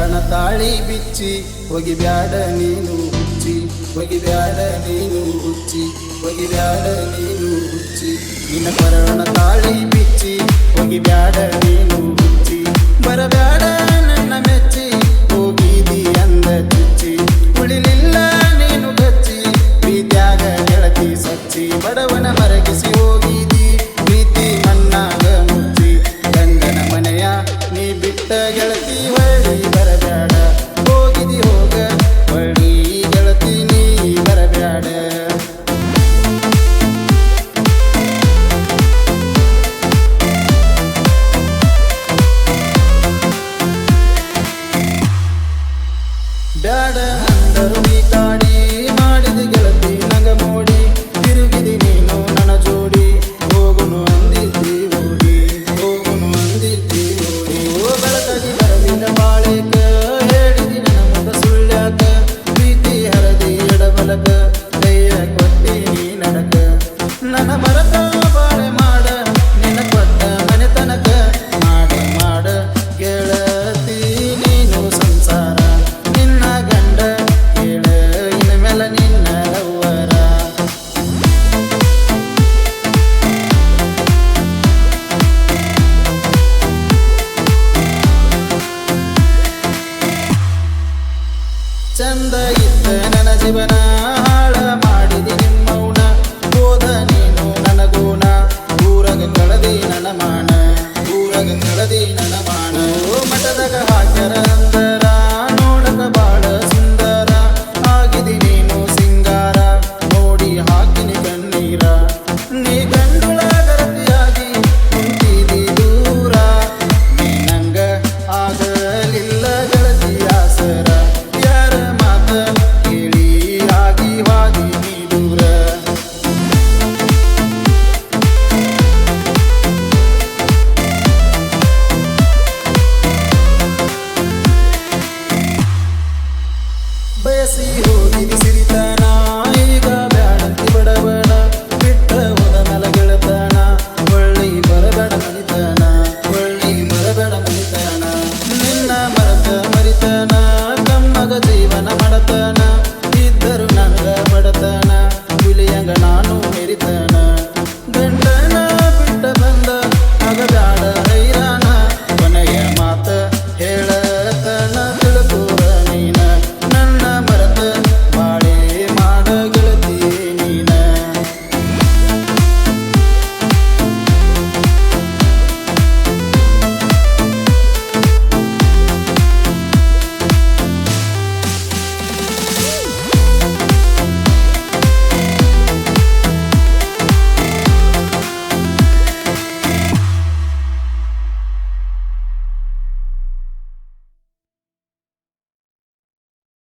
ಪರಣ ತಾಳಿ ಬಿಚ್ಚಿ ಒಗಿಬ್ಯಾಡ ನೀನು ಹುಚ್ಚಿ ಒಗಿಬ್ಯಾಡ ನೀನು ಹುಚ್ಚಿ ಒಗಿಬ್ಯಾಡ ನೀನು ಹುಚ್ಚಿ ನಿನ್ನ ಪರಣ ತಾಳಿ ಬಿಚ್ಚಿ ಒಗಿಬ್ಯಾಡ ನೀನು ಹುಚ್ಚಿ ಬರಬ್ಯಾಡ ನನ್ನ ಮೆಚ್ಚಿ ಹೋಗಿದಿ ಅಂದ ಚುಚ್ಚಿ ಉಳಿಲಿಲ್ಲ ನೀನು ಗಚ್ಚಿ ಪ್ರೀತ್ಯಾಗ ಗೆಳತಿ ಸಚ್ಚಿ ಬಡವನ ಮರಗಿಸಿ ಹೋಗಿದಿ ಪ್ರೀತಿ ಮಣ್ಣಾಗ ಮುಚ್ಚಿ ಗಂಡನ ಮನೆಯ ನೀ ಬಿಟ್ಟ ಗೆಳತಿ ಹೊಳ್ಳಿ ಬರಬ್ಯಾಡ ಹೋಗಿದಿ ಹೋಗ ಹೊಳ್ಳಿ ಗೆಳತಿ ನೀ ಬರಬ್ಯಾಡ ಬ್ಯಾಡ ಅಂದರು ನೀ ಕಾಡಿ ಮಾಡಿದ ಗೆಳತಿ ನಂಗ ಮೋಡಿ ತಿರುಗಿದಿ ನೀನು ನನ್ನ ಜೋಡಿ ಹೋಗುನು ಅಂದಿದ್ದಿ ಓಡಿ ಹೋಗುನು ಅಂದಿದ್ದಿ ಓಡಿ ಓ ಬೆಳಕದಿ ಬರಲಿಲ್ಲ ಬಾಳೆಕ ಹೇಳಿದಿ ನನ್ನ ಮುಖ ಸುಳ್ಳ್ಯಾಕ ಪ್ರೀತಿ ಹರದಿ ಎಡಬಲಕ ದಯ್ಯ ಕೊಟ್ಟಿ ನೀ ನಡಕ ನನ್ನ ಮರತ ಬಾಳೆ ಮಾಡ ನಿನ್ನ ಕೊಟ್ಟ ಮನೆತನಕ ಮಾಡ ಮಾಡ ಗೆಳತಿ ನೀನು ಸಂಸಾರ ನಿನ್ನ ಗಂಡ ಕೇಳ ಇನ್ನ ಮೇಲ ನಿನ್ನ ಲವ್ವರ ಚಂದ ಇತ್ತ ನನ್ನ ಜೀವನ